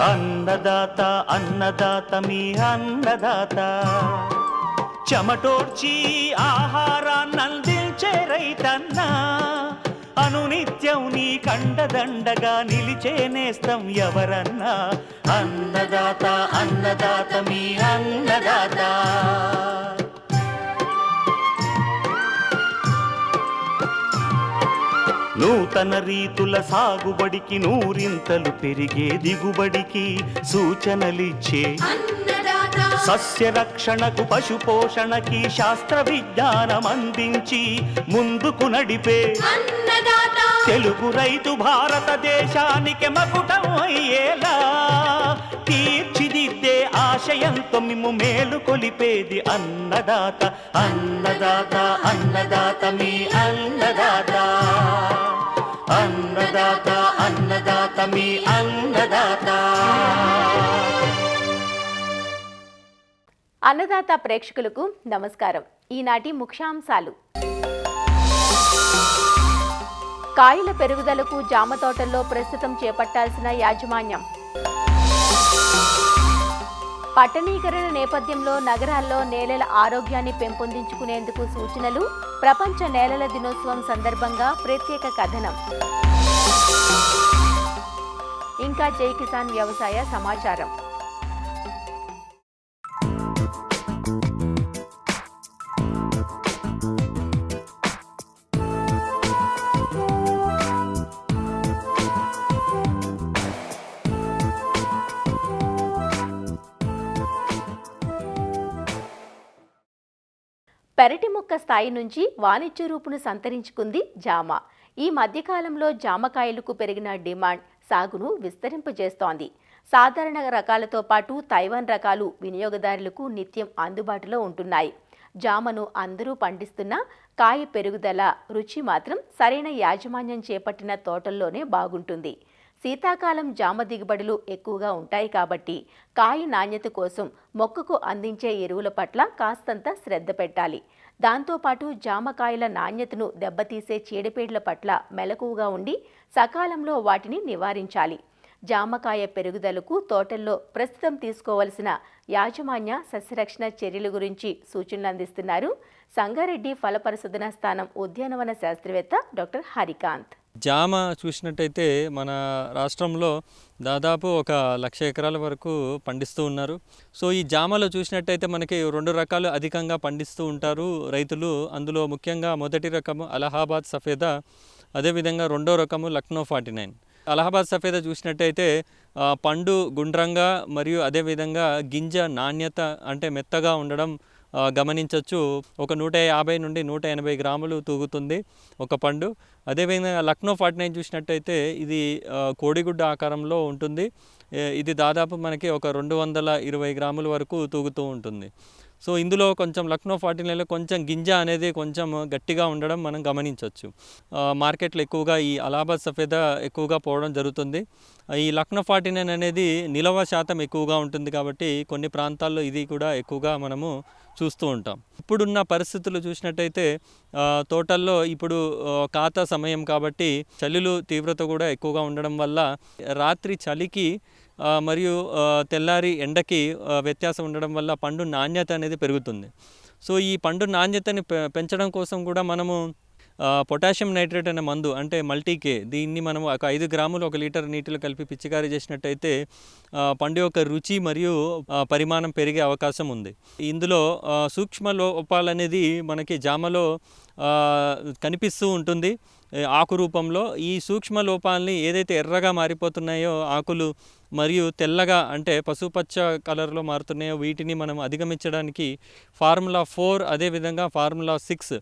అన్నదాత అన్నదాత మీ అన్నదాత చెమటోడ్చి ఆహారాన్నందించే రైతన్నా అనునిత్యం నీ కండదండగా నిలిచే నేస్తం ఎవరన్నా అన్నదాత అన్నదాత మీ అన్నదాత నూతన రీతుల సాగుబడికి నూరింతలు పెరిగే దిగుబడికి సూచనలిచ్చే సస్య రక్షణకు పశు పోషణకి శాస్త్ర విజ్ఞానం అందించి ముందుకు నడిపే తెలుగు రైతు భారతదేశానికి మకుటం అయ్యేలా తీర్చిదిద్దే ఆశయంతో మిమ్ము మేలు కొలిపేది అన్నదాత అన్నదాత అన్నదాత మీ అన్నదాత అన్నదాత అన్నదాత మీ అన్నదాత. అన్నదాత ప్రేక్షకులకు నమస్కారం. ఈనాటి ముఖ్యాంశాలు: కాయల పెరుగుదలకు జామ తోటల్లో ప్రస్తుతం చేపట్టాల్సిన యాజమాన్యం, పట్టణీకరణ నేపథ్యంలో నగరాల్లో నేలల ఆరోగ్యాన్ని పెంపొందించుకునేందుకు సూచనలు, ప్రపంచ నేలల దినోత్సవం సందర్భంగా ప్రత్యేక కథనం, ఇంకా జై కిసాన్ వ్యవసాయ సమాచారం. పెరటి మొక్క స్థాయి నుంచి వాణిజ్య రూపును సంతరించుకుంది జామ. ఈ మధ్యకాలంలో జామకాయలకు పెరిగిన డిమాండ్ సాగును విస్తరింపజేస్తోంది. సాధారణ రకాలతో పాటు తైవాన్ రకాలు వినియోగదారులకు నిత్యం అందుబాటులో ఉంటున్నాయి. జామను అందరూ పండిస్తున్నా కాయ పెరుగుదల, రుచి మాత్రం సరైన యాజమాన్యం చేపట్టిన తోటల్లోనే బాగుంటుంది. శీతాకాలం జామ దిగుబడులు ఎక్కువగా ఉంటాయి కాబట్టి కాయ నాణ్యత కోసం మొక్కకు అందించే ఎరువుల పట్ల కాస్తంత శ్రద్ధ పెట్టాలి. దాంతోపాటు జామకాయల నాణ్యతను దెబ్బతీసే చీడపీడల పట్ల మెలకువగా ఉండి సకాలంలో వాటిని నివారించాలి. జామకాయ పెరుగుదలకు తోటల్లో ప్రస్తుతం తీసుకోవలసిన యాజమాన్య సస్యరక్షణ చర్యల గురించి సూచనలు అందిస్తున్నారు సంగారెడ్డి ఫల పరిశోధనా స్థానం ఉద్యానవన శాస్త్రవేత్త డాక్టర్ హరికాంత్. జామ చూసినట్టయితే మన రాష్ట్రంలో దాదాపు 1,00,000 ఎకరాల వరకు పండిస్తూ ఉన్నారు. సో ఈ జామలో చూసినట్టయితే మనకి 2 రకాలు అధికంగా పండిస్తూ ఉంటారు రైతులు. అందులో ముఖ్యంగా మొదటి రకము అలహాబాద్ సఫేదా, అదేవిధంగా రెండో రకము లక్నో 49. అలహాబాద్ సఫేదా చూసినట్టయితే పండు గుండ్రంగా మరియు అదేవిధంగా గింజ నాణ్యత అంటే మెత్తగా ఉండడం గమనించవచ్చు. 150 నుండి 180 గ్రాములు తూగుతుంది ఒక పండు. అదేవిధంగా లక్నో 49 చూసినట్టయితే ఇది కోడిగుడ్డ ఆకారంలో ఉంటుంది. ఇది దాదాపు మనకి 220 గ్రాముల వరకు తూగుతూ ఉంటుంది. సో ఇందులో కొంచెం లక్నో 49లో కొంచెం గింజ అనేది కొంచెం గట్టిగా ఉండడం మనం గమనించవచ్చు. మార్కెట్లో ఎక్కువగా ఈ అలహాబాద్ సఫేదా ఎక్కువగా పోవడం జరుగుతుంది. ఈ లక్నో 49 అనేది నిలవ శాతం ఎక్కువగా ఉంటుంది కాబట్టి కొన్ని ప్రాంతాల్లో ఇది కూడా ఎక్కువగా మనము చూస్తూ ఉంటాం. ఇప్పుడున్న పరిస్థితులు చూసినట్టయితే తోటల్లో ఇప్పుడు కాత సమయం కాబట్టి చలిలు తీవ్రత కూడా ఎక్కువగా ఉండడం వల్ల రాత్రి చలికి మరియు తెల్లారి ఎండకి వ్యత్యాసం ఉండడం వల్ల పండు నాణ్యత అనేది పెరుగుతుంది. సో ఈ పండు నాణ్యతని పెంచడం కోసం కూడా మనము పొటాషియం నైట్రేట్ అనే మందు అంటే మల్టీకే, దీన్ని మనం 5 గ్రాములు 1 లీటర్ నీటిలో కలిపి పిచికారీ చేసినట్టయితే పండు యొక్క రుచి మరియు పరిమాణం పెరిగే అవకాశం ఉంది. ఇందులో సూక్ష్మ లోపాలు అనేది మనకి జామలో కనిపిస్తూ ఉంటుంది ఆకు రూపంలో. ఈ సూక్ష్మ లోపాలని ఏదైతే ఎర్రగా మారిపోతున్నాయో ఆకులు మరియు తెల్లగా అంటే పసుపచ్చ కలర్లో మారుతున్నాయో వీటిని మనం అధిగమించడానికి ఫార్ములా 4 అదేవిధంగా ఫార్ములా 6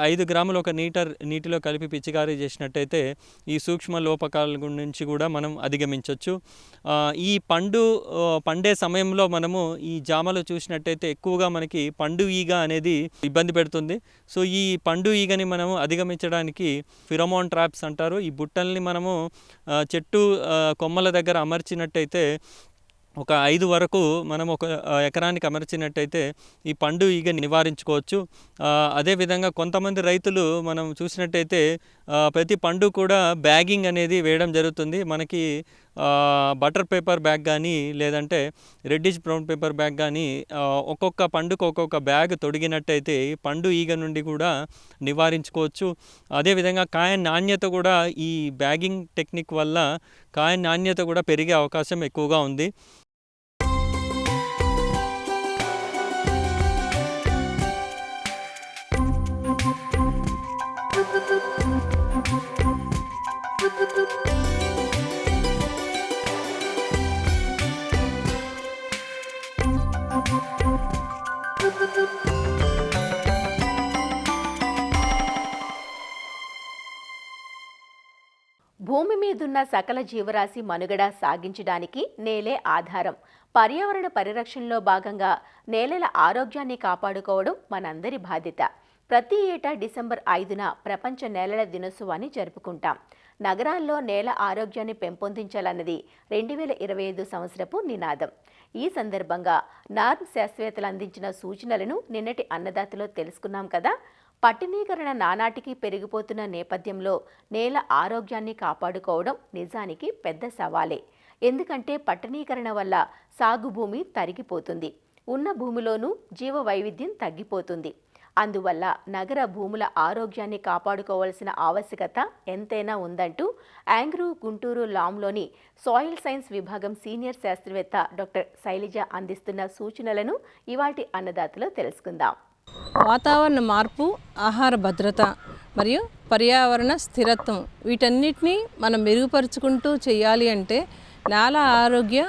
5 గ్రాములు 1 లీటర్ నీటిలో కలిపి పిచికారీ చేసినట్టయితే ఈ సూక్ష్మ లోపకాల నుంచి కూడా మనం అధిగమించవచ్చు. ఈ పండే సమయంలో మనము ఈ జామలో చూసినట్టయితే ఎక్కువగా మనకి పండు ఈగ అనేది ఇబ్బంది పెడుతుంది. సో ఈ పండు ఈగని మనము అధిగమించడానికి ఫిరమోన్ ట్రాప్స్ అంటారు. ఈ బుట్టల్ని మనము చెట్టు కొమ్మల దగ్గర అమర్చినట్టయితే 5 వరకు మనం 1 ఎకరానికి అమర్చినట్టయితే ఈ పండు ఈగ నివారించుకోవచ్చు. అదేవిధంగా కొంతమంది రైతులు మనం చూసినట్టయితే ప్రతి పండు కూడా బ్యాగింగ్ అనేది వేయడం జరుగుతుంది. మనకి బటర్ పేపర్ బ్యాగ్ కానీ లేదంటే రెడ్డిష్ బ్రౌన్ పేపర్ బ్యాగ్ కానీ ఒక్కొక్క పండుకు ఒక్కొక్క బ్యాగ్ తొడిగినట్టయితే పండు ఈగ నుండి కూడా నివారించుకోవచ్చు. అదేవిధంగా కాయ నాణ్యత కూడా ఈ బ్యాగింగ్ టెక్నిక్ వల్ల కాయ నాణ్యత కూడా పెరిగే అవకాశం ఎక్కువగా ఉంది. భూమి మీదున్న సకల జీవరాశి మనుగడ సాగించడానికి నేలే ఆధారం. పర్యావరణ పరిరక్షణలో భాగంగా నేలల ఆరోగ్యాన్ని కాపాడుకోవడం మనందరి బాధ్యత. ప్రతి ఏటా డిసెంబర్ 5న ప్రపంచ నేలల దినోత్సవాన్ని జరుపుకుంటాం. నగరాల్లో నేల ఆరోగ్యాన్ని పెంపొందించాలన్నది 2025 సంవత్సరపు నినాదం. ఈ సందర్భంగా నార్మ్ శాస్త్రవేత్తలు అందించిన సూచనలను నిన్నటి అన్నదాతలో తెలుసుకున్నాం కదా. పట్టణీకరణ నానాటికి పెరిగిపోతున్న నేపథ్యంలో నేల ఆరోగ్యాన్ని కాపాడుకోవడం నిజానికి పెద్ద సవాలే. ఎందుకంటే పట్టణీకరణ వల్ల సాగు భూమి తరిగిపోతుంది, ఉన్న భూమిలోనూ జీవ వైవిధ్యం తగ్గిపోతుంది. అందువల్ల నగర భూముల ఆరోగ్యాన్ని కాపాడుకోవాల్సిన ఆవశ్యకత ఎంతైనా ఉందంటూ యాంగ్రూ గుంటూరు లాంలోని సాయిల్ సైన్స్ విభాగం సీనియర్ శాస్త్రవేత్త డాక్టర్ శైలజ అందిస్తున్న సూచనలను ఇవాల్టి అన్నదాతలో తెలుసుకుందాం. వాతావరణ మార్పు, ఆహార భద్రత మరియు పర్యావరణ స్థిరత్వం వీటన్నిటినీ మనం మెరుగుపరుచుకుంటూ చేయాలి అంటే నేల ఆరోగ్య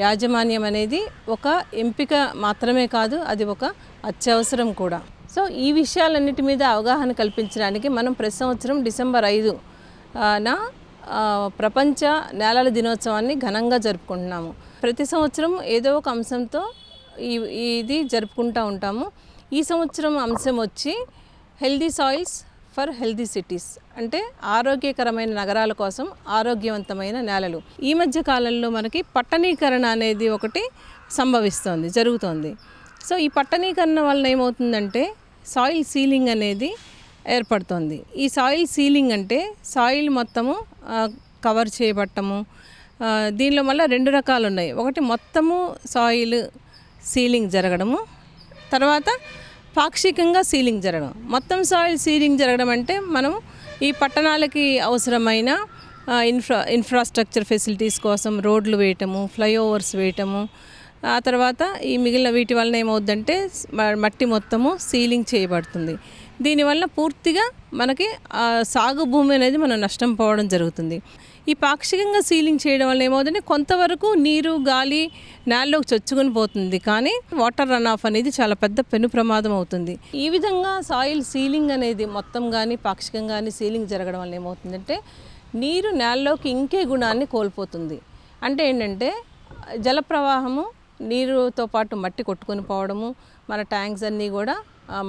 యాజమాన్యం అనేది ఒక ఎంపిక మాత్రమే కాదు, అది ఒక అత్యవసరం కూడా. సో ఈ విషయాలన్నిటి మీద అవగాహన కల్పించడానికి మనం ప్రతి సంవత్సరం డిసెంబర్ 5న ప్రపంచ నేలల దినోత్సవాన్ని ఘనంగా జరుపుకుంటున్నాము. ప్రతి సంవత్సరం ఏదో ఒక అంశంతో ఇది జరుపుకుంటూ ఉంటాము. ఈ సంవత్సరం అంశం వచ్చి healthy soils for healthy cities, అంటే ఆరోగ్యకరమైన నగరాల కోసం ఆరోగ్యవంతమైన నేలలు. ఈ మధ్య కాలంలో మనకి పట్టణీకరణ అనేది ఒకటి జరుగుతోంది. సో ఈ పట్టణీకరణ వలన ఏమవుతుందంటే సాయిల్ సీలింగ్ అనేది ఏర్పడుతుంది. ఈ సాయిల్ సీలింగ్ అంటే సాయిల్ మొత్తము కవర్ చేయబట్టము. దీనిలో మళ్ళీ 2 రకాలు ఉన్నాయి. ఒకటి మొత్తము సాయిల్ సీలింగ్ జరగడము, తర్వాత పాక్షికంగా సీలింగ్ జరగడం. మొత్తం సాయిల్ సీలింగ్ జరగడం అంటే మనం ఈ పట్టణాలకి అవసరమైన ఇన్ఫ్రాస్ట్రక్చర్ ఫెసిలిటీస్ కోసం రోడ్లు వేయటము, ఫ్లైఓవర్స్ వేయటము, ఆ తర్వాత ఈ మిగిలిన వీటి వలన ఏమవుద్దంటే మట్టి మొత్తము సీలింగ్ చేయబడుతుంది. దీనివల్ల పూర్తిగా మనకి సాగు భూమి అనేది మనం నష్టం పోవడం జరుగుతుంది. ఈ పాక్షికంగా సీలింగ్ చేయడం వల్ల ఏమవుతుందంటే కొంతవరకు నీరు, గాలి నేలలోకి చొచ్చుకొని పోతుంది, కానీ వాటర్ రన్ ఆఫ్ అనేది చాలా పెద్ద పెను ప్రమాదం అవుతుంది. ఈ విధంగా సాయిల్ సీలింగ్ అనేది మొత్తం కానీ పాక్షికంగా కానీ సీలింగ్ జరగడం వల్ల ఏమవుతుందంటే నీరు నేలలోకి ఇంకే గుణాన్ని కోల్పోతుంది. అంటే ఏంటంటే జల ప్రవాహము నీరుతో పాటు మట్టి కొట్టుకొని పోవడము, మన ట్యాంక్స్ అన్నీ కూడా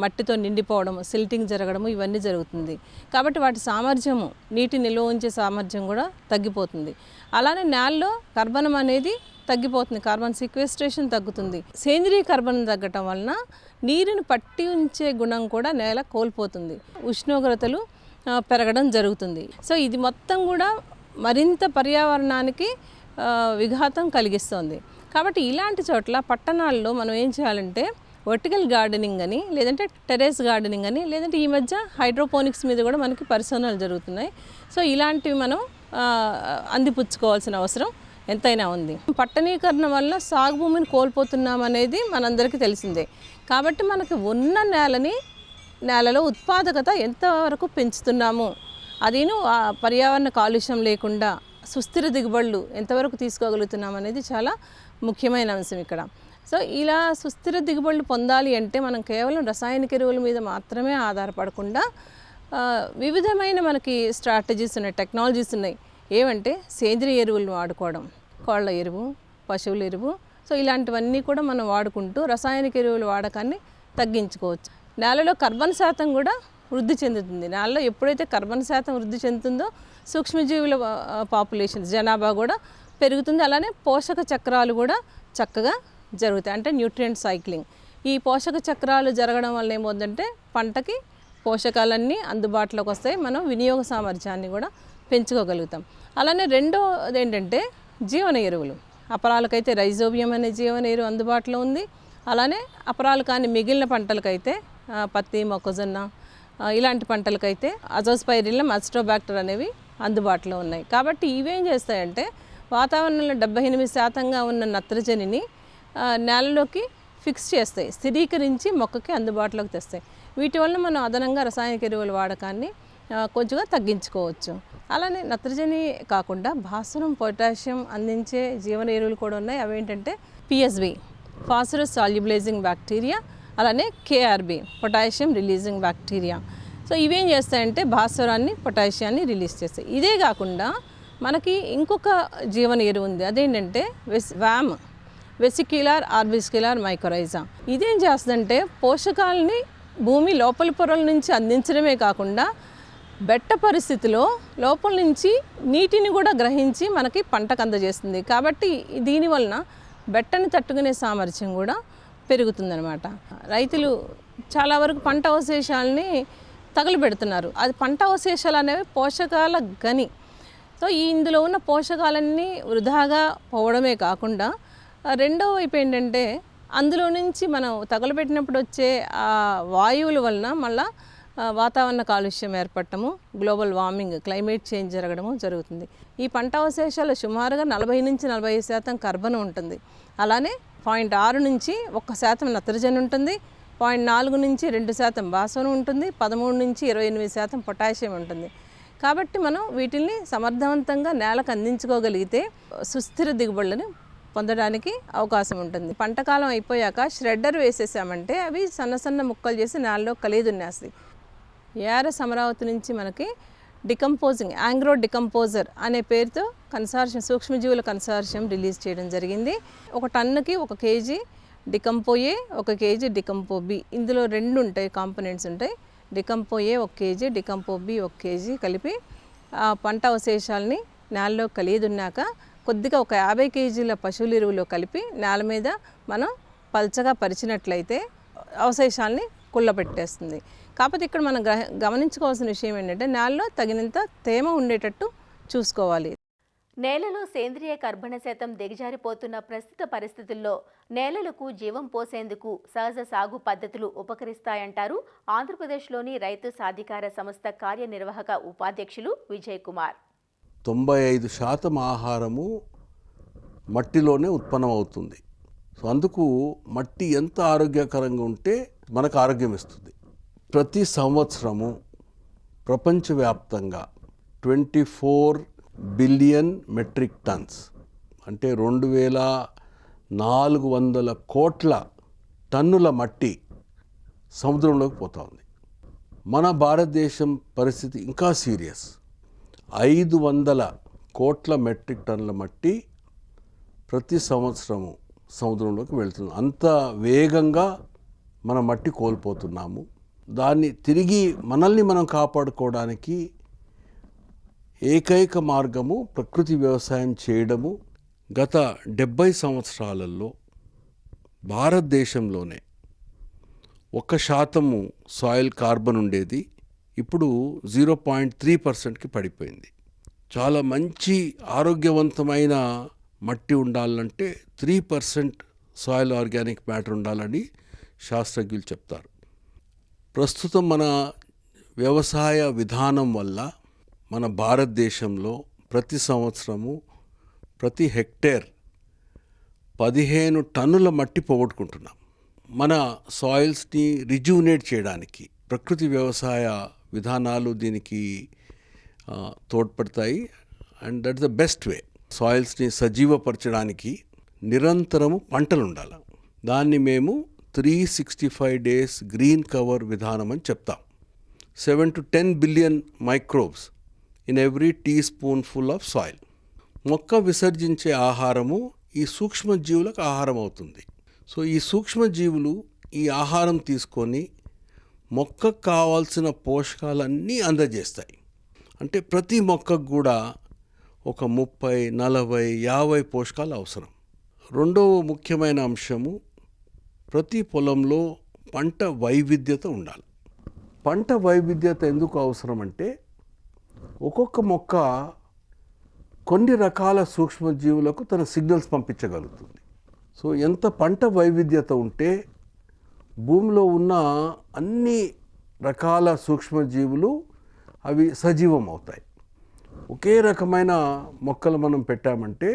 మట్టితో నిండిపోవడము, సిల్టింగ్ జరగడము ఇవన్నీ జరుగుతుంది. కాబట్టి వాటి సామర్థ్యము, నీటి నిల్వ ఉంచే సామర్థ్యం కూడా తగ్గిపోతుంది. అలానే నేలలో కర్బనం అనేది తగ్గిపోతుంది, కార్బన్ సీక్వెస్ట్రేషన్ తగ్గుతుంది. సేంద్రీయ కర్బనం తగ్గటం వలన నీరుని పట్టి ఉంచే గుణం కూడా నేల కోల్పోతుంది, ఉష్ణోగ్రతలు పెరగడం జరుగుతుంది. సో ఇది మొత్తం కూడా మరింత పర్యావరణానికి విఘాతం కలిగిస్తుంది. కాబట్టి ఇలాంటి చోట్ల పట్టణాల్లో మనం ఏం చేయాలంటే వర్టికల్ గార్డెనింగ్ అని, లేదంటే టెరెస్ గార్డెనింగ్ అని, లేదంటే ఈ మధ్య హైడ్రోపోనిక్స్ మీద కూడా మనకి పరిశోధనలు జరుగుతున్నాయి. సో ఇలాంటివి మనం అందిపుచ్చుకోవాల్సిన అవసరం ఎంతైనా ఉంది. పట్టణీకరణ వల్ల సాగు భూమిని కోల్పోతున్నాం అనేది మనందరికీ తెలిసిందే. కాబట్టి మనకి ఉన్న నేలలో ఉత్పాదకత ఎంతవరకు పెంచుతున్నాము, అదేను పర్యావరణ కాలుష్యం లేకుండా సుస్థిర దిగుబడులు ఎంతవరకు తీసుకోగలుగుతున్నాం అనేది చాలా ముఖ్యమైన అంశం ఇక్కడ. సో ఇలా సుస్థిర దిగుబడులు పొందాలి అంటే మనం కేవలం రసాయనిక ఎరువుల మీద మాత్రమే ఆధారపడకుండా వివిధమైన మనకి స్ట్రాటజీస్ ఉన్నాయి, టెక్నాలజీస్ ఉన్నాయి. ఏమంటే సేంద్రియ ఎరువులను వాడుకోవడం, కోళ్ళ ఎరువు, పశువుల ఎరువు, సో ఇలాంటివన్నీ కూడా మనం వాడుకుంటూ రసాయనిక ఎరువుల వాడకాన్ని తగ్గించుకోవచ్చు. నేలలో కార్బన్ శాతం కూడా వృద్ధి చెందుతుంది. నేలలో ఎప్పుడైతే కార్బన్ శాతం వృద్ధి చెందుతుందో సూక్ష్మజీవుల పాపులేషన్, జనాభా కూడా పెరుగుతుంది. అలానే పోషక చక్రాలు కూడా చక్కగా జరుగుతాయి, అంటే న్యూట్రియంట్ సైక్లింగ్. ఈ పోషక చక్రాలు జరగడం వల్ల ఏమవుతుందంటే పంటకి పోషకాలన్నీ అందుబాటులోకి వస్తాయి, మనం వినియోగ సామర్థ్యాన్ని కూడా పెంచుకోగలుగుతాం. అలానే రెండోది ఏంటంటే జీవన ఎరువులు. అపరాలకైతే రైజోబియం అనే జీవన ఎరువు అందుబాటులో ఉంది. అలానే అపరాలు కానీ మిగిలిన పంటలకైతే పత్తి, మొక్కజొన్న ఇలాంటి పంటలకైతే అజోస్పైరిల్లం, అజిటోబ్యాక్టర్ అనేవి అందుబాటులో ఉన్నాయి. కాబట్టి ఇవేం చేస్తాయంటే వాతావరణంలో 78% ఉన్న నత్రజనిని నేలలోకి ఫిక్స్ చేస్తాయి, స్థిరీకరించి మొక్కకి అందుబాటులోకి తెస్తాయి. వీటి వల్ల మనం అదనంగా రసాయనిక ఎరువుల వాడకాన్ని కొంచెంగా తగ్గించుకోవచ్చు. అలానే నత్రజని కాకుండా భాస్వరం, పొటాషియం అందించే జీవన ఎరువులు కూడా ఉన్నాయి. అవేంటంటే పిఎస్బి, ఫాస్ఫరస్ సాల్యుబిలైజింగ్ బ్యాక్టీరియా, అలానే KRB, potassium releasing bacteria. So ఇవేం చేస్తాయంటే భాస్వరాన్ని, పొటాషియాన్ని రిలీజ్ చేస్తాయి. ఇదే కాకుండా మనకి ఇంకొక జీవన ఎరువు ఉంది. అదేంటంటే వ్యామ్, వెసిక్యులార్ ఆర్బిస్క్యులార్ మైకోరైజా. ఇదేం చేస్తుందంటే పోషకాలని భూమి లోపలి పొరల నుంచి అందించడమే కాకుండా బెట్ట పరిస్థితిలో లోపల నుంచి నీటిని కూడా గ్రహించి మనకి పంటకు అందజేస్తుంది. కాబట్టి దీనివలన బెట్టని తట్టుకునే సామర్థ్యం కూడా పెరుగుతుందన్నమాట. రైతులు చాలా వరకు పంట అవశేషాలని తగలబెడుతున్నారు. అది పంట అవశేషాలు అనేవి పోషకాల గని. సో ఇందులో ఉన్న పోషకాలన్నీ వృధాగా పోవడమే కాకుండా రెండో వైపు ఏంటంటే అందులో నుంచి మనం తగలబెట్టినప్పుడు వచ్చే ఆ వాయువుల వలన మళ్ళీ వాతావరణ కాలుష్యం ఏర్పడటము, గ్లోబల్ వార్మింగ్, క్లైమేట్ చేంజ్ జరగడము జరుగుతుంది. ఈ పంట అవశేషాలు సుమారుగా 40-45% కర్బనం ఉంటుంది. అలానే 0.6 నుంచి 1% నత్రజని ఉంటుంది, 0.4 నుంచి 2% భాస్వరం ఉంటుంది, 13 నుంచి 28% పొటాషియం ఉంటుంది. కాబట్టి మనం వీటిని సమర్థవంతంగా నేలకు అందించుకోగలిగితే సుస్థిర దిగుబడులను పొందడానికి అవకాశం ఉంటుంది. పంటకాలం అయిపోయాక ష్రెడ్డర్ వేసేసామంటే అవి సన్న సన్న ముక్కలు చేసి నేలలో కలిదున్నేస్తాయి. ఏఆర్ఎస్ అమరావతి నుంచి మనకి డికంపోజింగ్ యాంగ్రో డికంపోజర్ అనే పేరుతో కన్సార్షియం, సూక్ష్మజీవుల కన్సార్షియం రిలీజ్ చేయడం జరిగింది. 1 టన్నుకి 1 కేజీ డికంపోఏ, 1 కేజీ డికంపో బి. ఇందులో 2 ఉంటాయి, కాంపోనెంట్స్ ఉంటాయి. డికంపోఏ 1 కేజీ, డికంపో బి 1 కేజీ కలిపి ఆ పంట అవశేషాలని నేలలో కలిదున్నాక కొద్దిగా 50 కేజీల పశువుల ఎరువులో కలిపి నేల మీద మనం పల్చగా పరిచినట్లయితే అవశేషాలని కుళ్ళపెట్టేస్తుంది. కాకపోతే ఇక్కడ మనం గమనించుకోవాల్సిన విషయం ఏంటంటే నేలలో తగినంత తేమ ఉండేటట్టు చూసుకోవాలి. నేలలో సేంద్రియ కర్బన శాతం దిగజారిపోతున్న ప్రస్తుత పరిస్థితుల్లో నేలలకు జీవం పోసేందుకు సహజ సాగు పద్ధతులు ఉపకరిస్తాయంటారు ఆంధ్రప్రదేశ్లోని రైతు సాధికార సంస్థ కార్యనిర్వాహక ఉపాధ్యక్షులు విజయ్ కుమార్. 95% ఆహారము మట్టిలోనే ఉత్పన్నమవుతుంది. సో అందుకు మట్టి ఎంత ఆరోగ్యకరంగా ఉంటే మనకు ఆరోగ్యం ఇస్తుంది. ప్రతి సంవత్సరము ప్రపంచవ్యాప్తంగా 24 బిలియన్ మెట్రిక్ టన్స్ అంటే 2400 కోట్ల టన్నుల మట్టి సముద్రంలోకి పోతా ఉంది. మన భారతదేశం పరిస్థితి ఇంకా సీరియస్. 500 కోట్ల మెట్రిక్ టన్నుల మట్టి ప్రతి సంవత్సరము సముద్రంలోకి వెళ్తుంది. అంత వేగంగా మన మట్టి కోల్పోతున్నాము. దాన్ని తిరిగి మనల్ని మనం కాపాడుకోవడానికి ఏకైక మార్గము ప్రకృతి వ్యవసాయం చేయడము. గత 70 సంవత్సరాలలో భారతదేశంలోనే 1% సాయిల్ కార్బన్ ఉండేది, ఇప్పుడు 0.3%కి పడిపోయింది. చాలా మంచి ఆరోగ్యవంతమైన మట్టి ఉండాలంటే 3% సాయిల్ ఆర్గానిక్ మ్యాటర్ ఉండాలని శాస్త్రజ్ఞులు చెప్తారు. ప్రస్తుతం మన వ్యవసాయ విధానం వల్ల మన భారతదేశంలో ప్రతి సంవత్సరము ప్రతి హెక్టేర్ 15 టన్నుల మట్టి పోగొట్టుకుంటున్నాం. మన సాయిల్స్ని రిజ్యూనేట్ చేయడానికి ప్రకృతి వ్యవసాయ విధానాలు దీనికి తోడ్పడతాయి. And that's the best way. సాయిల్స్ని సజీవపరచడానికి నిరంతరము పంటలు ఉండాలి. దాన్ని మేము 365 days గ్రీన్ కవర్ విధానం అని చెప్తాం. 7 to 10 billion microbes in every teaspoon full of soil. మొక్క విసర్జించే ఆహారము ఈ సూక్ష్మజీవులకు ఆహారం అవుతుంది. సో ఈ సూక్ష్మజీవులు ఈ ఆహారం తీసుకొని మొక్కకు కావాల్సిన పోషకాలన్నీ అందజేస్తాయి. అంటే ప్రతి మొక్కకు కూడా ఒక 30, 40, 50 పోషకాలు అవసరం. రెండవ ముఖ్యమైన అంశము ప్రతి పొలంలో పంట వైవిధ్యత ఉండాలి. పంట వైవిధ్యత ఎందుకు అవసరం అంటే ఒక్కొక్క మొక్క కొన్ని రకాల సూక్ష్మజీవులకు తన సిగ్నల్స్ పంపించగలుగుతుంది. సో ఎంత పంట వైవిధ్యత ఉంటే భూమిలో ఉన్న అన్ని రకాల సూక్ష్మజీవులు అవి సజీవం అవుతాయి. ఒకే రకమైన మొక్కలు మనం పెట్టామంటే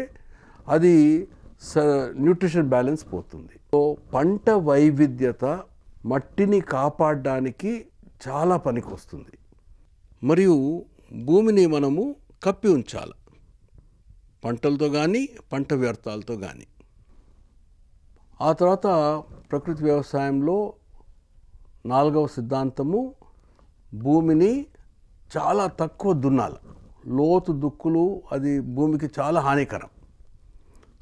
అది న్యూట్రిషన్ బ్యాలెన్స్ పోతుంది. సో పంట వైవిధ్యత మట్టిని కాపాడడానికి చాలా పనికి వస్తుంది. మరియు భూమిని మనము కప్పి ఉంచాలి, పంటలతో కానీ పంట వ్యర్థాలతో కానీ. ఆ తర్వాత ప్రకృతి వ్యవసాయంలో 4వ సిద్ధాంతము భూమిని చాలా తక్కువ దున్నాలి. లోతు దుక్కులు అది భూమికి చాలా హానికరం.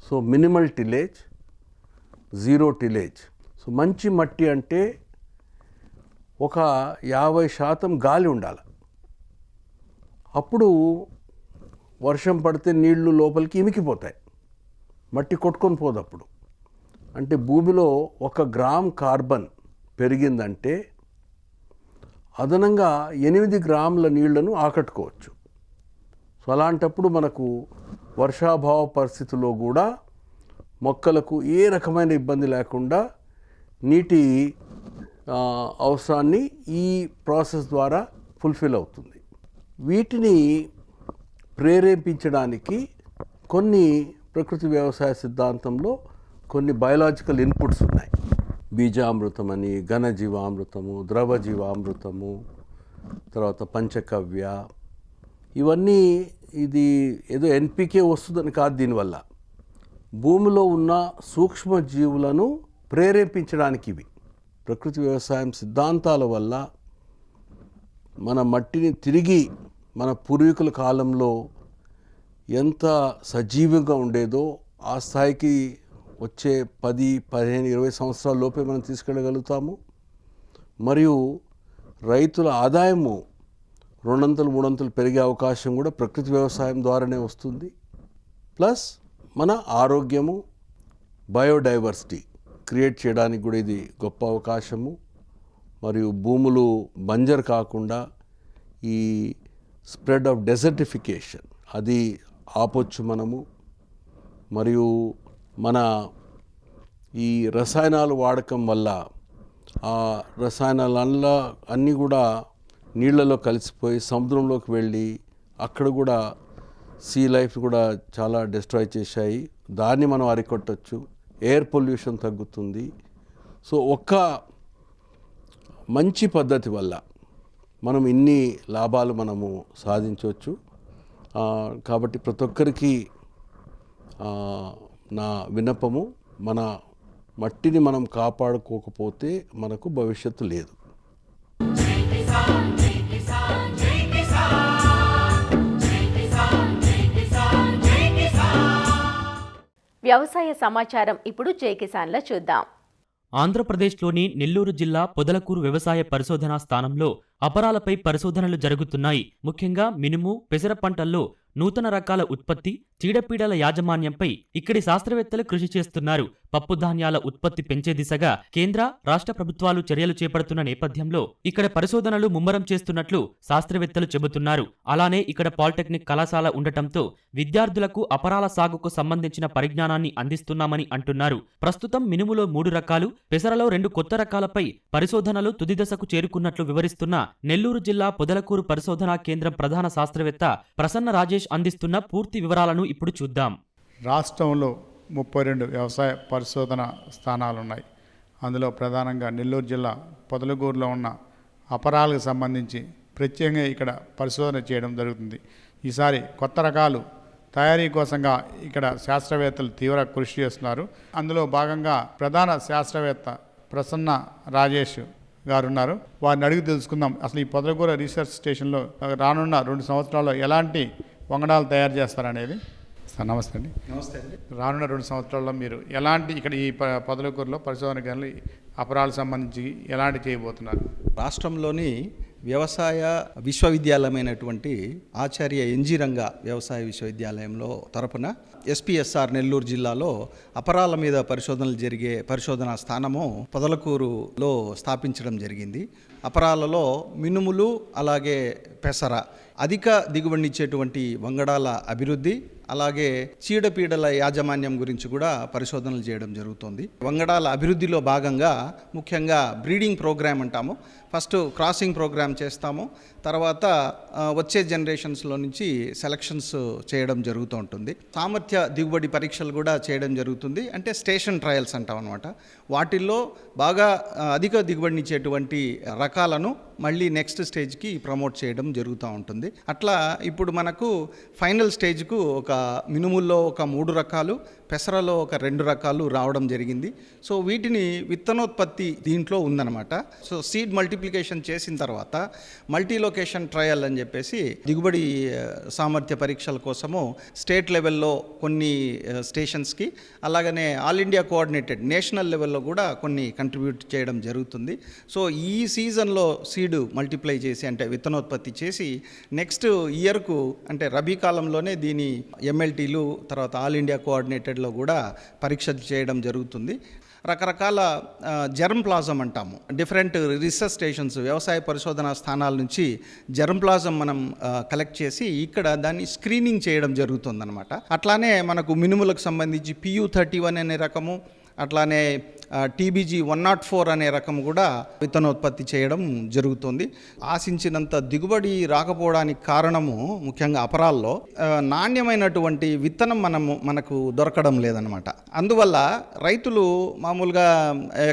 So minimal tillage, zero tillage. So మంచి మట్టి అంటే ఒక 50% గాలి ఉండాలి. అప్పుడు వర్షం పడితే నీళ్లు లోపలికి ఇమికిపోతాయి, మట్టి కొట్టుకొని పోదు. అప్పుడు అంటే భూమిలో 1 గ్రామ్ కార్బన్ పెరిగిందంటే అదనంగా 8 గ్రాముల నీళ్లను ఆకట్టుకోవచ్చు. సో అలాంటప్పుడు మనకు వర్షాభావ పరిస్థితుల్లో కూడా మొక్కలకు ఏ రకమైన ఇబ్బంది లేకుండా నీటి అవసరాన్ని ఈ ప్రాసెస్ ద్వారా ఫుల్ఫిల్ అవుతుంది. వీటిని ప్రేరేపించడానికి కొన్ని ప్రకృతి వ్యవసాయ సిద్ధాంతంలో కొన్ని బయలాజికల్ ఇన్పుట్స్ ఉన్నాయి. బీజామృతం అని, ఘనజీవామృతము, ద్రవజీవామృతము, తర్వాత పంచకవ్య, ఇవన్నీ ఇది ఏదో ఎన్పికే వస్తుందని కాదు. దీనివల్ల భూమిలో ఉన్న సూక్ష్మజీవులను ప్రేరేపించడానికి ఇవి ప్రకృతి వ్యవసాయం సిద్ధాంతాల వల్ల మన మట్టిని తిరిగి మన పూర్వీకుల కాలంలో ఎంత సజీవంగా ఉండేదో ఆ స్థాయికి వచ్చే 10, 15, 20 సంవత్సరాల లోపే మనం తీసుకెళ్ళగలుగుతాము. మరియు రైతుల ఆదాయము 200-300 పెరిగే అవకాశం కూడా ప్రకృతి వ్యవసాయం ద్వారానే వస్తుంది. ప్లస్ మన ఆరోగ్యము, బయోడైవర్సిటీ క్రియేట్ చేయడానికి కూడా ఇది గొప్ప అవకాశము. మరియు భూములు బంజర్ కాకుండా ఈ స్ప్రెడ్ ఆఫ్ డెజర్టిఫికేషన్ అది ఆపొచ్చు మనము. మరియు మన ఈ రసాయనాలు వాడకం వల్ల ఆ రసాయనాల అన్నీ కూడా నీళ్లలో కలిసిపోయి సముద్రంలోకి వెళ్ళి అక్కడ కూడా సీ లైఫ్ కూడా చాలా డిస్ట్రాయ్ చేశాయి. దాన్ని మనం అరికొట్టచ్చు. ఎయిర్ పొల్యూషన్ తగ్గుతుంది. సో ఒక్క మంచి పద్ధతి వల్ల మనం ఇన్ని లాభాలు మనము సాధించవచ్చు. కాబట్టి ప్రతి ఒక్కరికి నా విన్నపము, మన మట్టిని మనం కాపాడుకోకపోతే మనకు భవిష్యత్తు లేదు. వ్యవసాయ సమాచారం ఇప్పుడు జై కిసాన్లో చూద్దాం. ఆంధ్రప్రదేశ్లోని నెల్లూరు జిల్లా పొదలకూరు వ్యవసాయ పరిశోధనా స్థానంలో అపరాలపై పరిశోధనలు జరుగుతున్నాయి. ముఖ్యంగా మినుము, పెసర పంటల్లో నూతన రకాల ఉత్పత్తి, చీడపీడల యాజమాన్యంపై ఇక్కడి శాస్త్రవేత్తలు కృషి చేస్తున్నారు. పప్పు ధాన్యాల ఉత్పత్తి పెంచే దిశగా కేంద్ర, రాష్ట్ర ప్రభుత్వాలు చర్యలు చేపడుతున్న నేపథ్యంలో ఇక్కడ పరిశోధనలు ముమ్మరం చేస్తున్నట్లు శాస్త్రవేత్తలు చెబుతున్నారు. అలానే ఇక్కడ పాలిటెక్నిక్ కళాశాల ఉండటంతో విద్యార్థులకు అపరాల సాగుకు సంబంధించిన పరిజ్ఞానాన్ని అందిస్తున్నామని అంటున్నారు. ప్రస్తుతం మినుములో 3 రకాలు, పెసరలో 2 కొత్త రకాలపై పరిశోధనలు తుది దశకు చేరుకున్నట్లు వివరిస్తున్న నెల్లూరు జిల్లా పొదలకూరు పరిశోధనా కేంద్రం ప్రధాన శాస్త్రవేత్త ప్రసన్న రాజేష్ అందిస్తున్న పూర్తి వివరాలను ఇప్పుడు చూద్దాం. రాష్ట్రంలో 32 వ్యవసాయ పరిశోధన స్థానాలున్నాయి. అందులో ప్రధానంగా నెల్లూరు జిల్లా పొదలకూరులో ఉన్న అపరాలకు సంబంధించి ప్రత్యేకంగా ఇక్కడ పరిశోధన చేయడం జరుగుతుంది. ఈసారి కొత్త రకాలు తయారీ కోసంగా ఇక్కడ శాస్త్రవేత్తలు తీవ్ర కృషి చేస్తున్నారు. అందులో భాగంగా ప్రధాన శాస్త్రవేత్త ప్రసన్న రాజేష్ గారు ఉన్నారు. వారిని అడిగి తెలుసుకుందాం అసలు ఈ పొదలకూరు రీసెర్చ్ స్టేషన్లో రానున్న 2 సంవత్సరాల్లో ఎలాంటి వంగడాలు తయారు చేస్తారనేది. సార్ నమస్తే అండి. నమస్తే అండి. రానున్న 2 సంవత్సరాల్లో మీరు ఎలాంటి ఇక్కడ ఈ పొదలకూరులో పరిశోధన కేంద్రాలు అపరాలకు సంబంధించి ఎలాంటి చేయబోతున్నారు? రాష్ట్రంలోని వ్యవసాయ విశ్వవిద్యాలయమైనటువంటి ఆచార్య ఎన్జి రంగా వ్యవసాయ విశ్వవిద్యాలయంలో తరపున ఎస్పీఎస్ఆర్ నెల్లూరు జిల్లాలో అపరాల మీద పరిశోధనలు జరిగే పరిశోధనా స్థానము పొదలకూరులో స్థాపించడం జరిగింది. అపరాలలో మినుములు అలాగే పెసర అధిక దిగుబడినిచ్చేటువంటి వంగడాల అభివృద్ధి అలాగే చీడపీడల యాజమాన్యం గురించి కూడా పరిశోధనలు చేయడం జరుగుతుంది. వంగడాల అభివృద్ధిలో భాగంగా ముఖ్యంగా బ్రీడింగ్ ప్రోగ్రామ్ అంటాము. ఫస్ట్ క్రాసింగ్ ప్రోగ్రామ్ చేస్తాము, తర్వాత వచ్చే జనరేషన్స్లో నుంచి సెలక్షన్స్ చేయడం జరుగుతూ ఉంటుంది. సామర్థ్య దిగుబడి పరీక్షలు కూడా చేయడం జరుగుతుంది. అంటే స్టేషన్ ట్రయల్స్ అంటాం అనమాట. వాటిల్లో బాగా అధిక దిగుబడినిచ్చేటువంటి రకాలను మళ్ళీ నెక్స్ట్ స్టేజ్కి ప్రమోట్ చేయడం జరుగుతూ ఉంటుంది. అట్లా ఇప్పుడు మనకు ఫైనల్ స్టేజ్కు ఒక మినుముల్లో ఒక 3 రకాలు, పెసరలో ఒక 2 రకాలు రావడం జరిగింది. సో వీటిని విత్తనోత్పత్తి దీంట్లో ఉందన్నమాట. సో సీడ్ మల్టిప్లికేషన్ చేసిన తర్వాత మల్టీ లొకేషన్ ట్రయల్ అని చెప్పేసి దిగుబడి సామర్థ్య పరీక్షల కోసము స్టేట్ లెవెల్లో కొన్ని స్టేషన్స్కి అలాగనే ఆల్ ఇండియా కోఆర్డినేటెడ్ నేషనల్ లెవెల్లో కూడా కొన్ని కంట్రిబ్యూట్ చేయడం జరుగుతుంది. సో ఈ సీజన్లో సీడ్ మల్టిప్లై చేసి అంటే విత్తనోత్పత్తి చేసి నెక్స్ట్ ఇయర్కు అంటే రబీ కాలంలోనే దీని ఎంఎల్టీలు తర్వాత ఆల్ ఇండియా కోఆర్డినేటెడ్లో కూడా పరీక్ష చేయడం జరుగుతుంది. రకరకాల జెర్మ్ ప్లాజం అంటాము. డిఫరెంట్ రీసెర్చ్ స్టేషన్స్ వ్యవసాయ పరిశోధనా స్థానాల నుంచి జెర్మ్ ప్లాజం మనం కలెక్ట్ చేసి ఇక్కడ దాన్ని స్క్రీనింగ్ చేయడం జరుగుతుందన్నమాట. అట్లానే మనకు మినుములకు సంబంధించి PU31 అనే రకము అట్లానే TBG 104 అనే రకం కూడా విత్తనోత్పత్తి చేయడం జరుగుతుంది. ఆశించినంత దిగుబడి రాకపోవడానికి కారణము ముఖ్యంగా అపరాల్లో నాణ్యమైనటువంటి విత్తనం మనకు దొరకడం లేదనమాట. అందువల్ల రైతులు మామూలుగా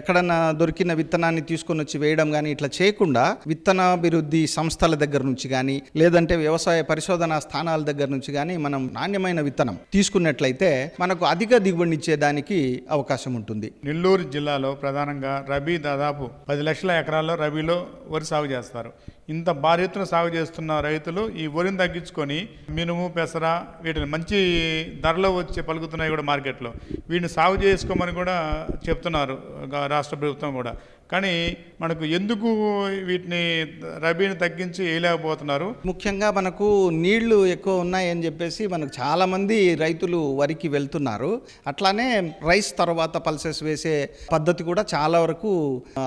ఎక్కడన్నా దొరికిన విత్తనాన్ని తీసుకొని వచ్చి వేయడం కానీ ఇట్లా చేయకుండా విత్తనాభివృద్ధి సంస్థల దగ్గర నుంచి కానీ లేదంటే వ్యవసాయ పరిశోధనా స్థానాల దగ్గర నుంచి కానీ మనం నాణ్యమైన విత్తనం తీసుకున్నట్లయితే మనకు అధిక దిగుబడినిచ్చేదానికి అవకాశం ఉంటుంది. నెల్లూరు జిల్లాలో ప్రధానంగా రబీ దాదాపు 10 లక్షల ఎకరాల్లో రబీలో వరి సాగు చేస్తారు. ఇంత భారీ ఎత్తున సాగు చేస్తున్న రైతులు ఈ వరిని తగ్గించుకొని మినుము పెసర వీటిని మంచి ధరలో వచ్చి పలుకుతున్నాయి కూడా మార్కెట్లో. వీటిని సాగు చేసుకోమని కూడా చెప్తున్నారు రాష్ట్ర ప్రభుత్వం కూడా. కానీ మనకు ఎందుకు వీటిని రబీని తగ్గించి వేయలేకపోతున్నారు? ముఖ్యంగా మనకు నీళ్లు ఎక్కువ ఉన్నాయని చెప్పేసి మనకు చాలామంది రైతులు వరికి వెళ్తున్నారు. అట్లానే రైస్ తర్వాత పల్సెస్ వేసే పద్ధతి కూడా చాలా వరకు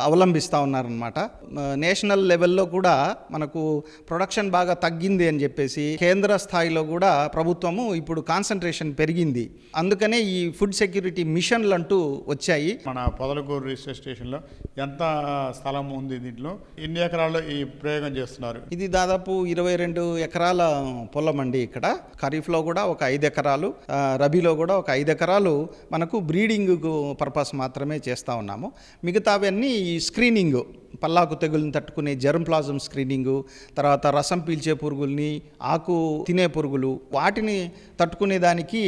అవలంబిస్తూ ఉన్నారనమాట. నేషనల్ లెవెల్లో కూడా మనకు ప్రొడక్షన్ బాగా తగ్గింది అని చెప్పేసి కేంద్ర స్థాయిలో కూడా ప్రభుత్వము ఇప్పుడు కాన్సన్ట్రేషన్ పెరిగింది. అందుకనే ఈ ఫుడ్ సెక్యూరిటీ మిషన్లు అంటూ వచ్చాయి. మన పొదలకూరు రిజిస్టర్ స్టేషన్లో ఎంత స్థలం ఉంది, దీంట్లో ఎన్ని ఎకరాల్లో ఈ ప్రయోగం చేస్తున్నారు? ఇది దాదాపు 22 ఎకరాల పొలం అండి. ఇక్కడ ఖరీఫ్లో కూడా ఒక 5 ఎకరాలు, రబీలో కూడా ఒక 5 ఎకరాలు మనకు బ్రీడింగ్ పర్పస్ మాత్రమే చేస్తూ ఉన్నాము. మిగతావన్నీ ఈ స్క్రీనింగ్ పల్లాకు తెగుల్ని తట్టుకునే జెర్మ్ ప్లాజం స్క్రీనింగు, తర్వాత రసం పీల్చే పురుగుల్ని, ఆకు తినే పురుగులు వాటిని తట్టుకునేదానికి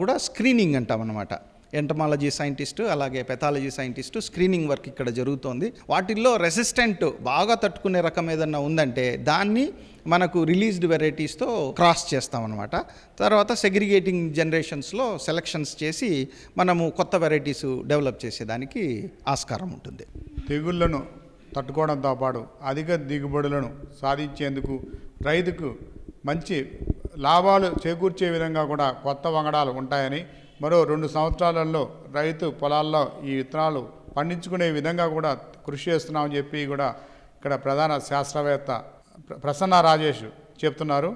కూడా స్క్రీనింగ్ అంటామన్నమాట. ఎంటమాలజీ సైంటిస్టు అలాగే పెథాలజీ సైంటిస్టు స్క్రీనింగ్ వర్క్ ఇక్కడ జరుగుతోంది. వాటిల్లో రెసిస్టెంట్ బాగా తట్టుకునే రకం ఏదన్నా ఉందంటే దాన్ని మనకు రిలీజ్డ్ వెరైటీస్తో క్రాస్ చేస్తామన్నమాట. తర్వాత సెగ్రిగేటింగ్ జనరేషన్స్లో సెలక్షన్స్ చేసి మనము కొత్త వెరైటీస్ డెవలప్ చేసేదానికి ఆస్కారం ఉంటుంది. తెగుళ్లను తట్టుకోవడంతో పాటు అధిక దిగుబడులను సాధించేందుకు రైతుకు మంచి లాభాలు చేకూర్చే విధంగా కూడా కొత్త వంగడాలు ఉంటాయని, మరో 2 సంవత్సరాలలో రైతు పొలాల్లో ఈ విత్తనాలు పండించుకునే విధంగా కూడా కృషి చేస్తున్నామని చెప్పి కూడా ఇక్కడ ప్రధాన శాస్త్రవేత్త ప్రసన్న రాజేష్ చెప్తున్నారు.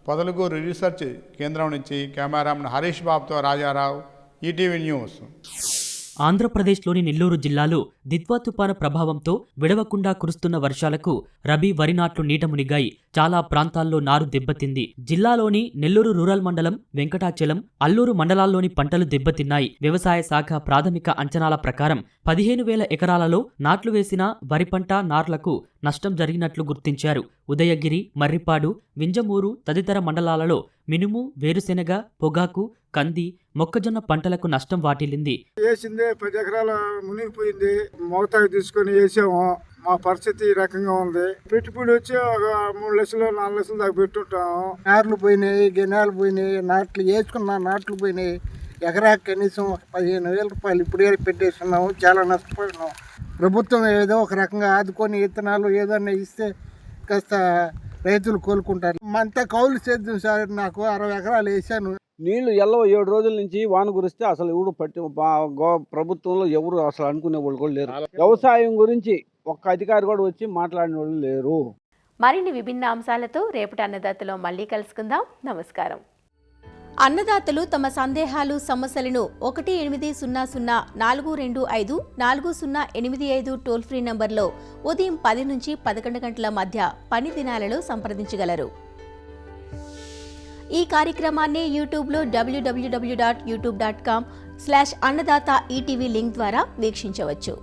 పొదలకూరు రీసెర్చ్ కేంద్రం నుంచి కెమెరామెన్ హరీష్ బాబుతో రాజారావు, ఈటీవీ న్యూస్. ఆంధ్రప్రదేశ్లోని నెల్లూరు జిల్లాలో దిత్వా తుపాను ప్రభావంతో విడవకుండా కురుస్తున్న వర్షాలకు రబీ వరి నాట్లు నీట మునిగాయి. చాలా ప్రాంతాల్లో నారు దెబ్బతింది. జిల్లాలోని నెల్లూరు రూరల్ మండలం, వెంకటాచలం, అల్లూరు మండలాల్లోని పంటలు దెబ్బతిన్నాయి. వ్యవసాయ శాఖ ప్రాథమిక అంచనాల ప్రకారం 15,000 ఎకరాలలో నాట్లు వేసిన వరి పంట నార్లకు నష్టం జరిగినట్లు గుర్తించారు. ఉదయగిరి, మర్రిపాడు, వింజమూరు తదితర మండలాలలో మినుము, వేరుశెనగ, పొగాకు, కంది, మొక్కజొన్న పంటలకు నష్టం వాటిల్లింది. వేసిందే 10 ఎకరాలు మునిగిపోయింది. మోతాదు తీసుకొని వేసాము. మా పరిస్థితి ఈ రకంగా ఉంది. పెట్టుబడి వచ్చి ఒక 3 లక్షలు 4 లక్షలు దాకా పెట్టుంటాము. నాట్లు పోయినాయి, గిన్నెలు పోయినాయి, నాట్లు వేసుకున్న నాట్లు పోయినాయి. ఎకరాకి కనీసం 15,000 రూపాయలు ఇప్పుడే పెట్టేస్తున్నాము. చాలా నష్టపోయినాం. ప్రభుత్వం ఏదో ఒక రకంగా ఆదుకొని విత్తనాలు ఏదన్నా ఇస్తే కాస్త రైతులు కోలుకుంటారు. అంతా కౌలు సేద్యం సార్. నాకు 60 ఎకరాలు వేసాను. నీళ్లు 7 రోజుల నుంచి వాన కురిస్తే అసలు ఎవరు ప్రభుత్వంలో ఎవరు అసలు అనుకునే వాళ్ళు కూడా లేరు. వ్యవసాయం గురించి ఒక్క అధికారి కూడా వచ్చి మాట్లాడిన వాళ్ళు లేరు. మరిన్ని విభిన్న అంశాలతో రేపటి అన్నదాతలో మళ్ళీ కలుసుకుందాం. నమస్కారం. అన్నదాతలు తమ సందేహాలు, సమస్యలను 18004254085 టోల్ ఫ్రీ నంబర్లో ఉదయం 10 నుంచి 11 గంటల మధ్య పని దినాలలో సంప్రదించగలరు. ఈ కార్యక్రమాన్ని యూట్యూబ్లో www.youtube.com/అన్నదాత ఈటీవీ లింక్ ద్వారా వీక్షించవచ్చు.